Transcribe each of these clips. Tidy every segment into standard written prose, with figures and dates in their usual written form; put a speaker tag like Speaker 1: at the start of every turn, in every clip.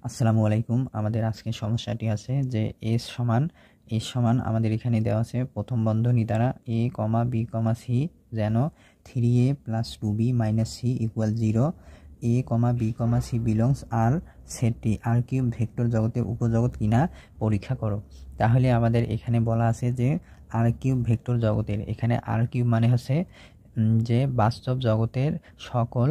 Speaker 1: আসসালামু আলাইকুম। আমাদের আজকের সমস্যাটি আছে যে এস সমান আমাদের এখানে দেওয়া আছে প্রথম বন্ধনী দ্বারা a, b, c যেন 3a + 2b - c = 0 a, b, c belongs আর সেটটি আর কিউব ভেক্টর জগতের উপজগৎ কিনা পরীক্ষা করো। তাহলে আমাদের এখানে বলা আছে যে আর কিউব ভেক্টর জগতের, এখানে আর কিউব মানে হচ্ছে যে বাস্তব জগতের সকল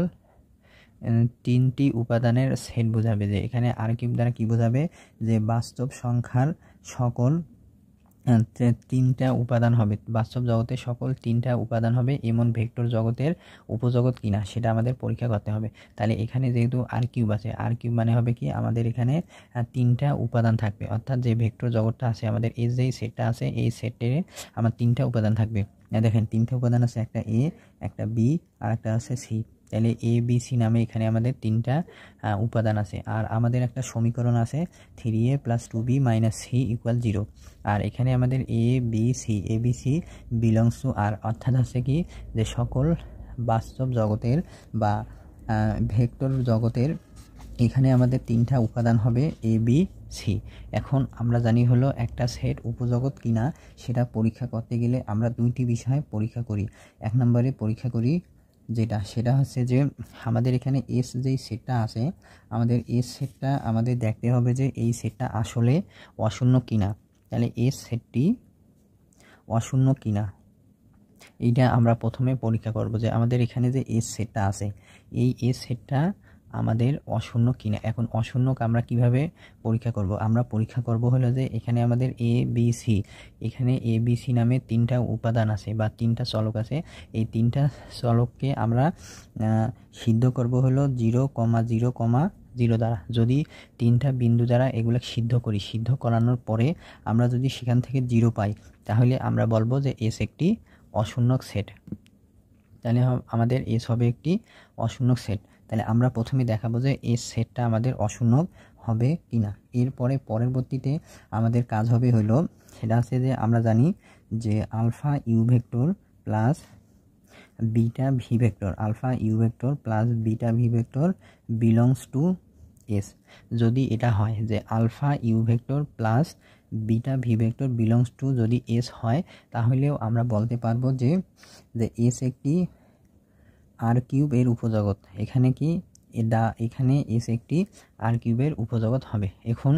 Speaker 1: তিনটি উপাদানের সেট বোঝাবে। যে এখানে আর কিউব দ্বারা কি বোঝাবে, যে বাস্তব সংখ্যার সকল তিনটা উপাদান হবে, বাস্তব জগতের সকল তিনটা উপাদান হবে এমন ভেক্টর জগতের উপজগৎ কিনা সেটা আমাদের পরীক্ষা করতে হবে। তাহলে এখানে যেহেতু আর কিউব আছে, আর কিউব মানে হবে কি, আমাদের এখানে তিনটা উপাদান থাকবে, অর্থাৎ যে ভেক্টর জগৎটা আছে আমাদের এই যে সেটটা আছে এই সেটে আমার তিনটা উপাদান থাকবে। দেখেন তিনটা উপাদান আছে, একটা এ, একটা বি আর একটা আছে সি। তাহলে এ বি সি নামে এখানে আমাদের তিনটা উপাদান আছে। আর আমাদের একটা সমীকরণ আছে 3a + 2b - c = 0। আর এখানে আমাদের A B C belongs to আর, অর্থাৎ হচ্ছে কি যে সকল বাস্তব জগতের বা ভেক্টর জগতের এখানে আমাদের তিনটা উপাদান হবে এ বি সি। এখন আমরা জানি হলো একটা সেট উপজগৎ কিনা সেটা পরীক্ষা করতে গেলে আমরা দুইটি বিষয় পরীক্ষা করি। এক নম্বরে পরীক্ষা করি সেটা হচ্ছে যে আমাদের এখানে এস যেই সেটটা আছে, আমাদের এস সেটটা আমাদের দেখতে হবে যে এই সেটটা আসলে অশূন্য কিনা। তাহলে এস সেটটি অশূন্য কিনা এইটা আমরা প্রথমে পরীক্ষা করব, যে আমাদের এখানে যে এস সেটটা আছে এই এস সেটটা আমাদের অশূন্য কিনা। এখন অশূন্যকে আমরা কিভাবে পরীক্ষা করব, আমরা পরীক্ষা করব হলো যে এখানে আমাদের এ বি সি, এখানে এ বি সি নামে তিনটা উপাদান আছে বা তিনটা চলক আছে। এই তিনটা চলককে আমরা সিদ্ধ করব হলো 0,0,0 দ্বারা। যদি তিনটা বিন্দু দ্বারা এগুলো সিদ্ধ করানোর পরে আমরা যদি সেখান থেকে 0 পাই, তাহলে আমরা বলবো যে এস একটি অশূন্যক সেট। তাহলে আমাদের এস হবে একটি অশূন্যক সেট। তাহলে আমরা প্রথমে দেখাবো যে এস সেটটা আমাদের অশূন্যক হবে কিনা। এরপরে পরবর্তীতে আমাদের কাজ হবে হলো, সেটা হচ্ছে যে আমরা জানি যে alpha you vector plus beta V vector, alpha you vector plus beta V vector belongs to S. যদি এটা হয় যে alpha you vector plus beta V vector belongs to যদি এস হয়, তাহলেও আমরা বলতে পারবো যে এস একটি আর কিউব এর উপজগৎ। এখানে কি এখানে এস একটি আর কিউবের উপজগৎ হবে। এখন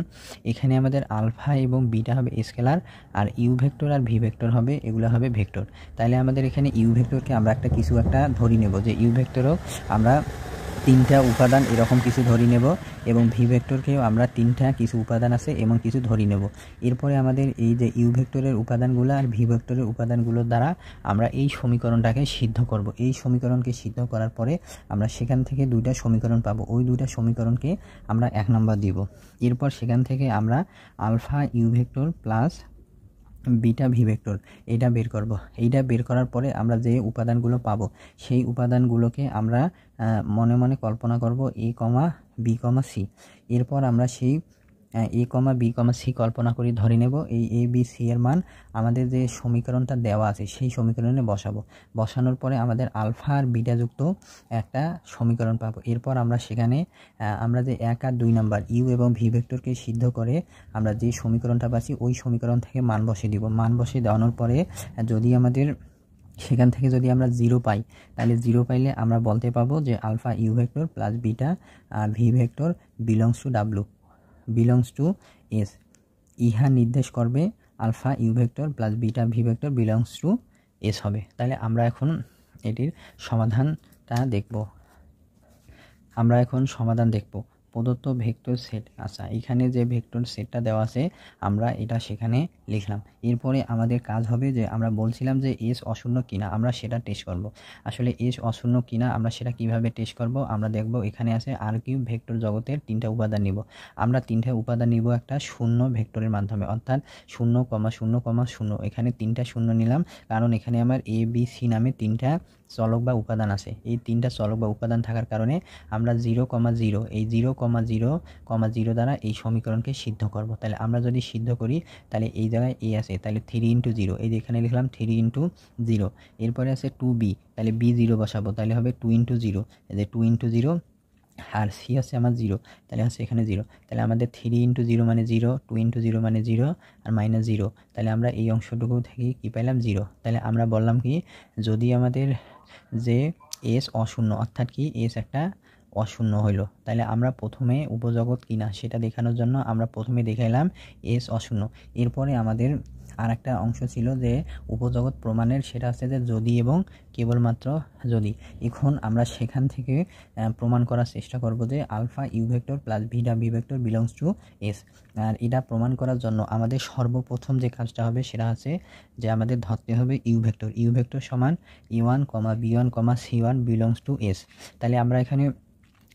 Speaker 1: এখানে আমাদের আলফা এবং বিটা হবে স্কেলার, আর ইউ ভেক্টর আর ভি ভেক্টর হবে, এগুলো হবে ভেক্টর। তাহলে আমাদের এখানে ইউ ভেক্টরকে আমরা কিছু একটা ধরি নেব, যে ইউ ভেক্টরও আমরা তিনটা উপাদান এরকম কিছু ধরি নেব, এবং ভি ভেক্টরকেও আমরা তিনটা কিছু উপাদান আছে এমন কিছু ধরি নেব। এরপরে আমাদের এই যে ইউ ভেক্টরের উপাদানগুলো আর ভি ভেক্টরের উপাদানগুলোর দ্বারা আমরা এই সমীকরণটাকে সিদ্ধ করব। এই সমীকরণকে সিদ্ধ করার পরে আমরা সেখান থেকে দুইটা সমীকরণ পাবো, ওই দুইটা সমীকরণকে আমরা 1 নম্বর দিব। এরপর সেখান থেকে আমরা alpha you vector plus beta V vector এটা বের করব। এইটা বের করার পরে আমরা যে উপাদানগুলো পাবো সেই উপাদানগুলোকে আমরা মনে মনে কল্পনা করব এ, বি, সি। এরপর আমরা সেই এ, বি, সি কল্পনা করি ধরে নেব। এই এ বি সি এর মান আমাদের যে সমীকরণটা দেওয়া আছে সেই সমীকরণে বসাবো। বসানোর পরে আমাদের আলফা আর বিটা যুক্ত একটা সমীকরণ পাবো। এরপর আমরা সেখানে আমরা যে 1 আর 2 নাম্বার ইউ এবং ভি ভেক্টরকে সিদ্ধ করে আমরা যে সমীকরণটা পাচ্ছি ওই সমীকরণ থেকে মান বসিয়ে দিব। মান বসিয়ে দেওয়ানোর পরে যদি আমাদের সেখান থেকে যদি আমরা 0 পাই, তাহলে 0 পাইলে আমরা বলতে পারবো যে alpha you vector plus beta V vector belongs to S. ইহা নির্দেশ করবে alpha you vector plus beta V vector belongs to S হবে। তাহলে আমরা এখন এটির সমাধানটা দেখব। প্রদত্ত ভেক্টর সেট। আচ্ছা, এখানে যে ভেক্টর সেটটা দেওয়া আছে আমরা এটা সেখানে লিখলাম। এরপরে আমাদের কাজ হবে যে আমরা বলছিলাম যে এস অশূন্য কিনা আমরা সেটা টেস্ট করব। আসলে এস অশূন্য কিনা আমরা সেটা কিভাবে টেস্ট করব, আমরা দেখব এখানে আছে আর কিউব ভেক্টর জগতের তিনটা উপাদান নিব। আমরা তিনটা উপাদান নিব একটা শূন্য ভেক্টরের মাধ্যমে, অর্থাৎ 0,0,0। এখানে তিনটা শূন্য নিলাম, কারণ এখানে আমার এ বি সি নামে তিনটা চলক বা উপাদান আছে। এই তিনটা চলক বা উপাদান থাকার কারণে আমরা 0,0 এই 0,0,0 দ্বারা এই সমীকরণকে সিদ্ধ করব। তাহলে আমরা যদি সিদ্ধ করি তাহলে এই জায়গায় এ আছে, তাহলে 3 × 0, এই যে এখানে লিখলাম 3 × 0। এরপরে আছে 2b, তাহলে b 0 বসাবো, তাহলে হবে 2 × 0, এই যে 2 × 0 আর সি হচ্ছে আমার 0, তাহলে হচ্ছে এখানে 0। তাহলে আমাদের 3 × 0 মানে 0, 2 × 0 মানে 0 আর -0। তাহলে আমরা এই অংশটুকু থেকে কি পাইলাম 0। তাহলে আমরা বললাম কি যদি আমাদের যে এস অশূন্য অর্থাৎ কি এস একটা অশূন্য হইল, তাহলে আমরা প্রথমে উপজগৎ কিনা সেটা দেখানোর জন্য আমরা প্রথমে দেখাইলাম এস অশূন্য। এরপরে আমাদের আর একটা অংশ ছিল যে উপজগৎ প্রমাণের, সেটা হচ্ছে যে যদি এবং কেবলমাত্র যদি। এখন আমরা সেখান থেকে প্রমাণ করার চেষ্টা করব যে alpha you vector plus beta V vector belongs to S. আর এটা প্রমাণ করার জন্য আমাদের সর্বপ্রথম যে কাজটা হবে সেটা হচ্ছে যে আমাদের ধরতে হবে ইউ ভেক্টর সমান e1, b1, c1 belongs to S. তাহলে আমরা এখানে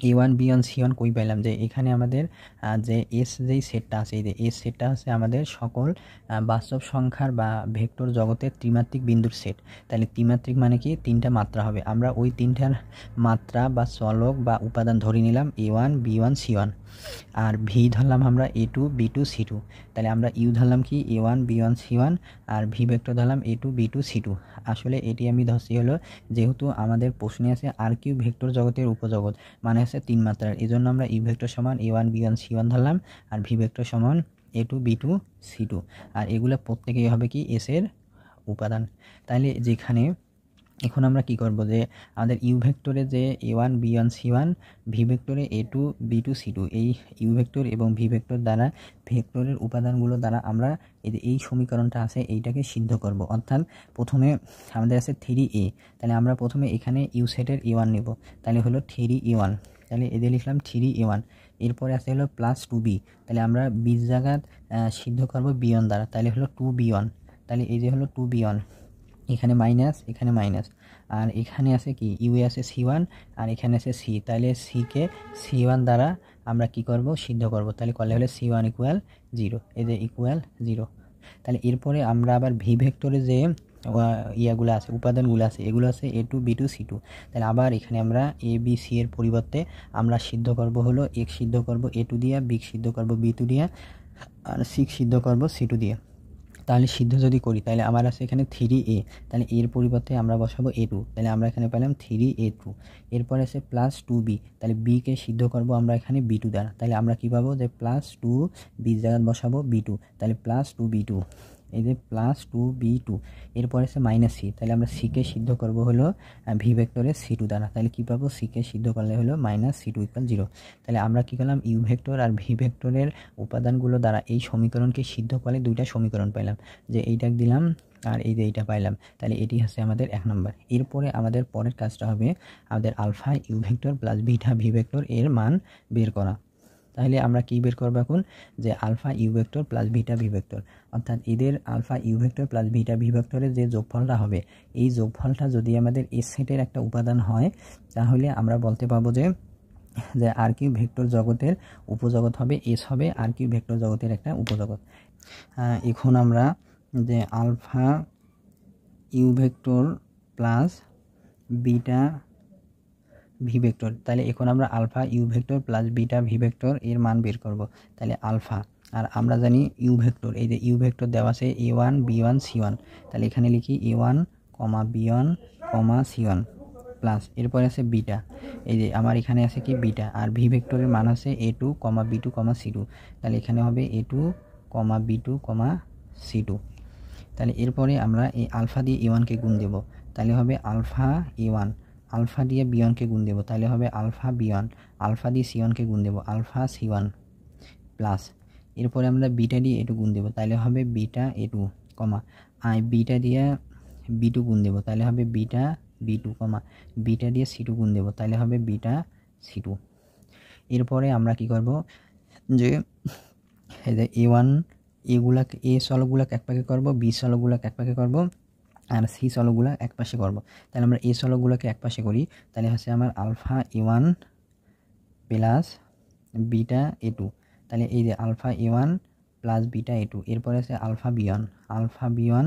Speaker 1: a1, b1, c1 কই পাইলাম যে এখানে আমাদের যে এস যেই সেটটা আছে, এই যে এস সেটটা হচ্ছে আমাদের সকল বাস্তব সংখ্যার বা ভেক্টর জগতের ত্রিমাত্রিক বিন্দুর সেট। তাহলে ত্রিমাত্রিক মানে কি 3টা মাত্রা হবে, আমরা ওই 3টার মাত্রা বা চলক বা উপাদান ধরে নিলাম a1, b1, c1। আর ভি ধরলাম আমরা a2, b2, c2। তাহলে আমরা ইউ ধরলাম কি a1, b1, c1 আর ভি ভেক্টর ধরলাম a2, b2, c2। আসলে এটি আমি ধরছি হলো যেহেতু আমাদের প্রশ্নে আছে আর কিউ ভেক্টর জগতের উপজগৎ মানে আছে 3 মাত্রার, এই জন্য আমরা ইউ ভেক্টর সমান a1, b1, c1 ধরলাম আর ভি ভেক্টর সমান a2, b2, c2। আর এগুলো প্রত্যেকেই হবে কি এস এর উপাদান। তাহলে যেখানে এখন আমরা কি করব যে আমাদের ইউ ভেক্টরে যে a1, b1, c1, V ভেক্টরে a2, b2, c2, এই ইউ ভেক্টর এবং ভি ভেক্টর দ্বারা ভেক্টরের উপাদানগুলো দ্বারা আমরা এই সমীকরণটা আছে এইটাকে সিদ্ধ করব। অর্থাৎ প্রথমে আমাদের আছে 3a, তাহলে আমরা প্রথমে এখানে ইউ সেটের a1 নেব, তাহলে হলো 3a1। তাহলে এদের লিখলাম 3a1। এরপরে আছে হলো প্লাস 2b, তাহলে আমরা বীজ জায়গা সিদ্ধ করব b1 দ্বারা, তাহলে হলো 2b1। তাহলে এই যে হলো 2b1, এখানে মাইনাস এখানে মাইনাস, আর এখানে আছে কি ইউ আছে c1 আর এখানে আছে c, তাহলে c-কে c1 দ্বারা আমরা কি করব সিদ্ধ করব, তাহলে করলে হলে c1 = 0, এই যে ইকুয়াল 0। তাহলে এরপরে আমরা আবার ভি ভেক্টরে যে ইয়াগুলো আছে উপাদানগুলো আছে এগুলো আছে a2, b2, c2। তাহলে আবার এখানে আমরা a b c এর পরিবর্তে আমরা সিদ্ধ করব হলো x সিদ্ধ করব a2 দিয়ে, b সিদ্ধ করব b2 দিয়ে আর c সিদ্ধ করব c2 দিয়ে। তাহলে সিদ্ধ যদি করি তাহলে আমার আছে এখানে 3a, তাহলে এর পরিবর্তে আমরা বসাবো a2, তাহলে আমরা এখানে পেলাম 3a2। এরপর আছে প্লাস 2b, তাহলে b-কে সিদ্ধ করব আমরা এখানে b2 দ্বারা, তাহলে আমরা কি পাবো যে প্লাস 2b জায়গায় বসাবো b2, তাহলে প্লাস 2b2, এই যে প্লাস 2b2। এরপর আছে মাইনাস c, তাহলে আমরা c-কে সিদ্ধ করব হলো ভি ভেক্টরের c2 দ্বারা, তাহলে কি পাবো c-কে সিদ্ধ করলে হলো -c2 = 0। তাহলে আমরা কি করলাম ইউ ভেক্টর আর ভি ভেক্টরের উপাদানগুলো দ্বারা এই সমীকরণকে সিদ্ধ করলে দুইটা সমীকরণ পাইলাম, যে এইটা দিলাম আর এই যে এইটা পাইলাম। তাহলে এটি হচ্ছে আমাদের 1 নম্বর। এরপরে আমাদের পরের কাজটা হবে আমাদের alpha you vector plus beta V vector এর মান বের করা। তাহলে আমরা কি বের করব এখন যে alpha you vector plus beta V vector, অর্থাৎ এদের alpha you vector plus beta V ভেক্টরের যে যোগফলটা হবে এই যোগফলটা যদি আমাদের এস সেটের একটা উপাদান হয় তাহলে আমরা বলতে পারবো যে আর কিউ ভেক্টর জগতের উপজগৎ হবে এস হবে আর কিউ ভেক্টর জগতের একটা উপজগৎ। এখন আমরা যে alpha you vector plus beta V vector, তাহলে এখন আমরা alpha you vector plus beta V vector এর মান বের করব। তাহলে আলফা, আর আমরা জানি ইউ ভেক্টর, এই যে ইউ ভেক্টর দেওয়া আছে a1, b1, c1, তাহলে এখানে লিখি a1, b1, c1 প্লাস এরপরে আছে বিটা, এই যে আমার এখানে আছে কি বিটা, আর ভি ভেক্টরের মান আছে a2, b2, c2, তাহলে এখানে হবে a2, b2, c2। তাহলে এরপরে আমরা এই আলফা দিয়ে a1-কে গুণ দেব, তাহলে হবে আলফা a1, আলফা দিয়ে b1-কে গুণ দেব, তাহলে হবে আলফা b1, আলফা দিয়ে c1-কে গুণ দেব আলফা c1 প্লাস এরপরে আমরা বিটা দিয়ে a2 গুণ দেব, তাহলে হবে বিটা a2, বিটা দিয়ে b2 গুণ দেব, তাহলে হবে বিটা b2, বিটা দিয়ে c2 গুণ দেব, তাহলে হবে বিটা c2। এরপরে আমরা কি করব যে এই যে a1 এগুলাকে এ চলকগুলাকে এক পাশে করব, বি চলকগুলাকে এক পাশে করব আর সি চলকগুলা এক পাশে করব। তাহলে আমরা এ চলকগুলাকে এক পাশে করি, তাহলে হচ্ছে আমার alpha a1 plus beta a2, তাহলে এই যে alpha a1 plus beta a2। এরপরে আছে আলফা b1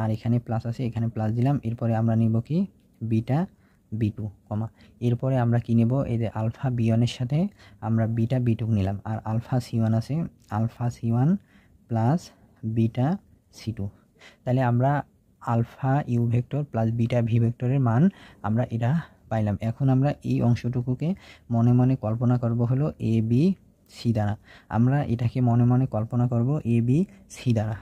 Speaker 1: আর এখানে প্লাস আছে এখানে প্লাস দিলাম। এরপরে আমরা নিব কি বিটা b2, এরপরে আমরা কি নেব এই যে আলফা b1 এর সাথে আমরা বিটা b2 নিলাম, আর আলফা c1 আছে alpha c1 plus beta c2। তাহলে আমরা alpha you vector plus beta V ভেক্টরের মান আমরা এটা পাইলাম। এখন আমরা এই অংশটুকুকে মনে মনে কল্পনা করব হলো এ বি সি দ্বারা। আমরা এটাকে মনে মনে কল্পনা করব এ বি সি দ্বারা।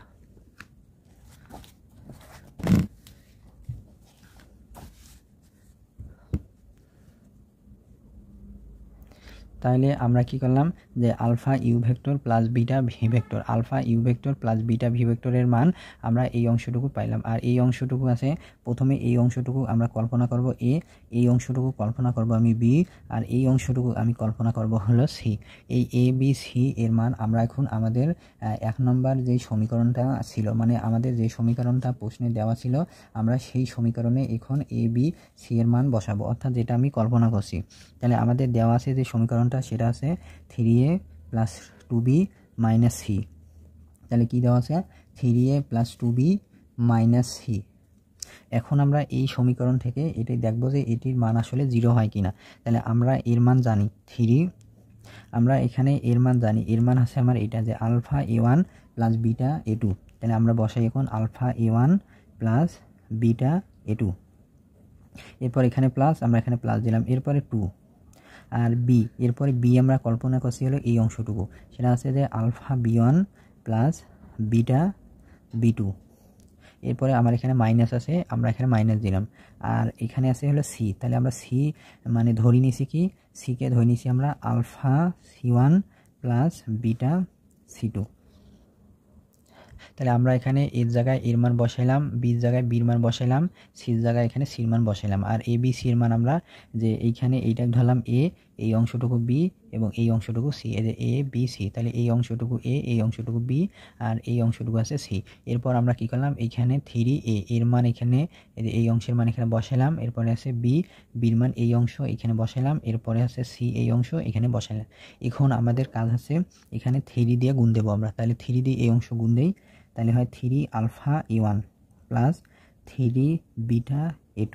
Speaker 1: তাহলে আমরা কি করলাম যে alpha you vector plus beta V vector, alpha you vector plus beta V ভেক্টরের মান আমরা এই অংশটুকু পাইলাম। আর এই অংশটুকু আছে, প্রথমে এই অংশটুকু আমরা কল্পনা করব এ, এই অংশটুকু কল্পনা করব আমি বি, আর এই অংশটুকু আমি কল্পনা করব হলো সি। এই এ বি সি এর মান আমরা এখন আমাদের 1 নম্বর যে সমীকরণটা ছিল, মানে আমাদের যে সমীকরণটা প্রশ্নে দেওয়া ছিল, আমরা সেই সমীকরণে এখন এ বি সি এর মান বসাবো, অর্থাৎ যেটা আমি কল্পনা করছি। তাহলে আমাদের দেওয়া আছে যে সমীকরণটা সেটা আছে 3a plus 2b minus C. তাহলে কী দেওয়া আছে 3a plus 2b minus C. এখন আমরা এই সমীকরণ থেকে এটাই দেখব যে এটির মান আসলে 0 হয় কিনা। তাহলে আমরা এর মান জানি 3, আমরা এখানে এর মান জানি, এর মান আছে আমার এটা যে alpha a1 plus beta a2। তাহলে আমরা বসাই এখন alpha a1 plus beta a2, এরপর এখানে প্লাস, আমরা এখানে প্লাস দিলাম, এরপরে 2 আর বি, এরপরে বি আমরা কল্পনা করছি হলো এই অংশটুকু, সেটা আছে যে alpha B one plus beta B2. এরপরে আমার এখানে মাইনাস আছে, আমরা এখানে মাইনাস দিলাম, আর এখানে আছে হলো সি। তাহলে আমরা সি মানে ধরে নিছি কি, সিকে ধরে নিছি আমরা আলফা সি1 প্লাস বিটা সি2। তাহলে আমরা এখানে এর জায়গায় এর মান বসাইলাম, বির জায়গায় বির মান বসাইলাম, সির জায়গায় এখানে সির মান বসাইলাম। আর এ বি সির মান আমরা যে এইখানে এইটা ধরলাম এ, এই অংশটুকু বি এবং এই অংশটুকু সি, এই যে এ বি সি। তাহলে এই অংশটুকু এ, এই অংশটুকু বি, আর এই অংশটুকু আছে সি। এরপর আমরা কি করলাম, এইখানে 3a এর মান এখানে এই অংশের মান এখানে বসাইলাম, এরপরে আছে বি, বির মান এই অংশ এখানে বসাইলাম, এরপরে আছে সি এই অংশ এখানে বসাইলাম। এখন আমাদের কাজ আছে এখানে 3 দিয়ে গুণ দেবো আমরা। তাহলে 3 দিয়ে এই অংশ গুণ দেই, তাহলে হয় 3 alpha a1 plus 3 beta a2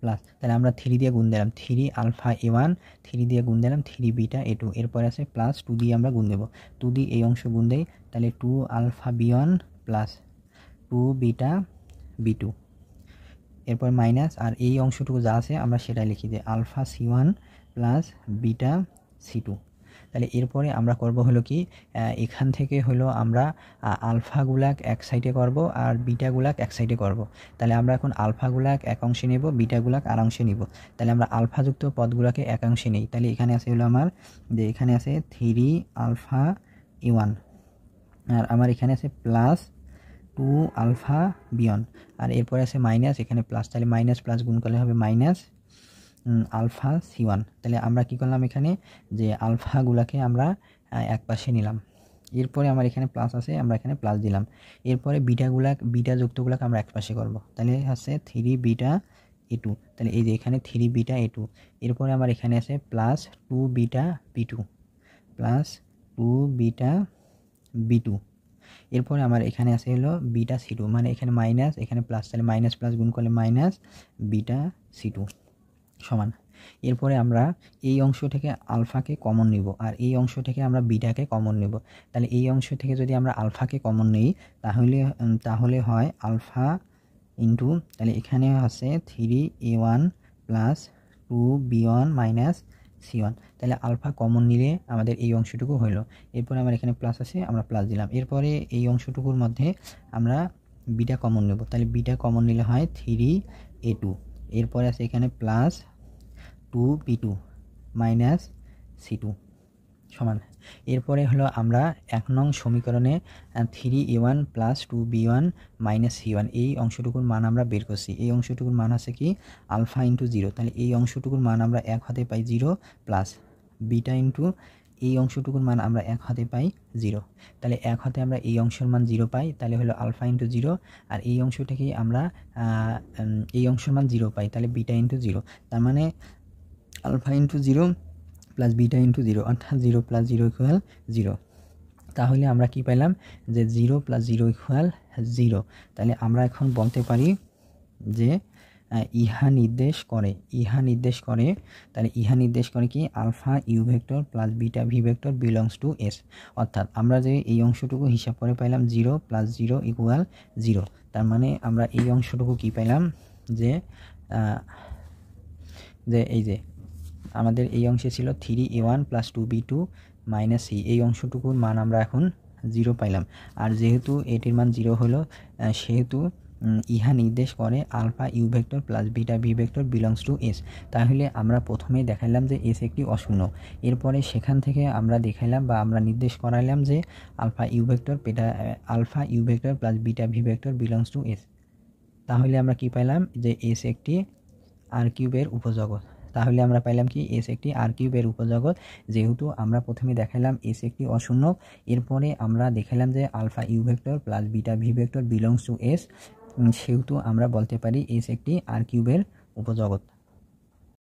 Speaker 1: plus, তাহলে আমরা 3 দিয়ে গুণ দিলাম 3 আলফা a1, 3 দিয়ে গুণ দিলাম 3 বিটা a2, এরপর আছে প্লাস 2 দিয়ে আমরা গুণ দেব, 2 দিয়ে এই অংশ গুণ দেই, তাহলে 2 alpha b1 plus 2 beta b2, এরপর মাইনাস, আর এই অংশটুকু যা আছে আমরা সেটাই লিখি যে alpha c1 plus beta c2। তাহলে এরপরে আমরা করব হলো কি, এখান থেকে হলো আমরা আলফাগুলাক এক সাইডে করব আর বিটাগুলাক এক সাইডে করব। তাহলে আমরা এখন আলফাগুলাক এক অংশে নেব, বিটাগুলাক আর অংশে নিব। তাহলে আমরা আলফাযুক্ত পদগুলোকে এক অংশে নেই। তাহলে এখানে আছে হলো আমার যে এখানে আছে 3 আলফা a1, আর আমার এখানে আছে প্লাস 2 আলফা b1, আর এরপরে আছে মাইনাস, এখানে প্লাস, তাহলে মাইনাস প্লাস গুণ করলে হবে মাইনাস আলফা c1। তাহলে আমরা কি করলাম এখানে যে আলফাগুলাকে আমরা এক পাশে নিলাম, এরপরে আমার এখানে প্লাস আছে, আমরা এখানে প্লাস দিলাম, এরপরে বিটা যুক্তগুলাকে আমরা এক পাশে করব। তাহলে আছে 3 বিটা a2, তাহলে এই যে এখানে 3 বিটা a2, এরপরে আমার এখানে আছে plus 2 beta b2 plus 2 beta b2, এরপরে আমার এখানে আছে হলো বিটা c2, মানে এখানে মাইনাস এখানে প্লাস, তাহলে মাইনাস প্লাস গুণ করলে মাইনাস বিটা c2 সমান। এরপরে আমরা এই অংশ থেকে আলফাকে কমন নিব আর এই অংশ থেকে আমরা বিটাকে কমন নেব। তাহলে এই অংশ থেকে যদি আমরা আলফাকে কমন নেই তাহলে হয় আলফা ইন্টু, তাহলে এখানে আছে 3a1 plus 2b1 minus c1। তাহলে আলফা কমন নিলে আমাদের এই অংশটুকু হলো, এরপরে আমার এখানে প্লাস আছে, আমরা প্লাস দিলাম, এরপরে এই অংশটুকুর মধ্যে আমরা বিটা কমন নেব। তাহলে বিটা কমন নিলে হয় 3a2, এরপরে আছে এখানে প্লাস 2b2 মাইনাস c2 সমান। এরপরে হলো আমরা 1 নং সমীকরণে 3a1 plus 2b1 minus c1 এই অংশটুকুর মান আমরা বের করছি। এই অংশটুকুর মান আছে কি আলফা ইন্টু 0, তাহলে এই অংশটুকুর মান আমরা 1 হাতে পাই 0 প্লাস বিটা ইন্টু এই অংশটুকুর মান আমরা 1 হাতে পাই 0। তাহলে 1 হাতে আমরা এই অংশের মান 0 পাই, তাহলে হলো আলফা ইন্টু 0, আর এই অংশ থেকে আমরা এই অংশের মান 0 পাই, তাহলে বিটা ইন্টু 0। তার মানে alpha into 0 plus beta into 0, অর্থাৎ 0 প্লাস 0 ইকুয়াল 0। তাহলে আমরা কি পাইলাম যে 0 প্লাস 0 ইকুয়াল 0। তাহলে আমরা এখন বলতে পারি যে ইহা নির্দেশ করে, তাহলে ইহা নির্দেশ করে কি alpha you vector plus beta V vector belongs to S. অর্থাৎ আমরা যে এই অংশটুকু হিসাব করে পাইলাম 0 প্লাস 0 ইকুয়াল 0, তার মানে আমরা এই অংশটুকু কি পাইলাম যে যে এই যে আমাদের এই অংশে ছিল 3a1 plus 2b2 minus C, এই অংশটুকুর মান আমরা এখন 0 পাইলাম। আর যেহেতু এটির মান 0 হলো সেহেতু ইহা নির্দেশ করে alpha you vector plus beta V vector belongs to S. তাহলে আমরা প্রথমেই দেখাইলাম যে এস একটি অশূন্য, এরপরে সেখান থেকে আমরা দেখাইলাম বা আমরা নির্দেশ করাইলাম যে alpha you vector plus beta V vector belongs to S. তাহলে আমরা কি পাইলাম যে এস একটি আর কিউবের উপজগৎ। তাহলে আমরা পাইলাম কি এস একটি আর কিউবের উপজগৎ, যেহেতু আমরা প্রথমে দেখাইলাম এস একটি অশূন্য, এরপরে আমরা দেখাইলাম যে alpha you vector plus beta V vector belongs to S, সেহেতু আমরা বলতে পারি এস একটি আর কিউবের উপজগৎ।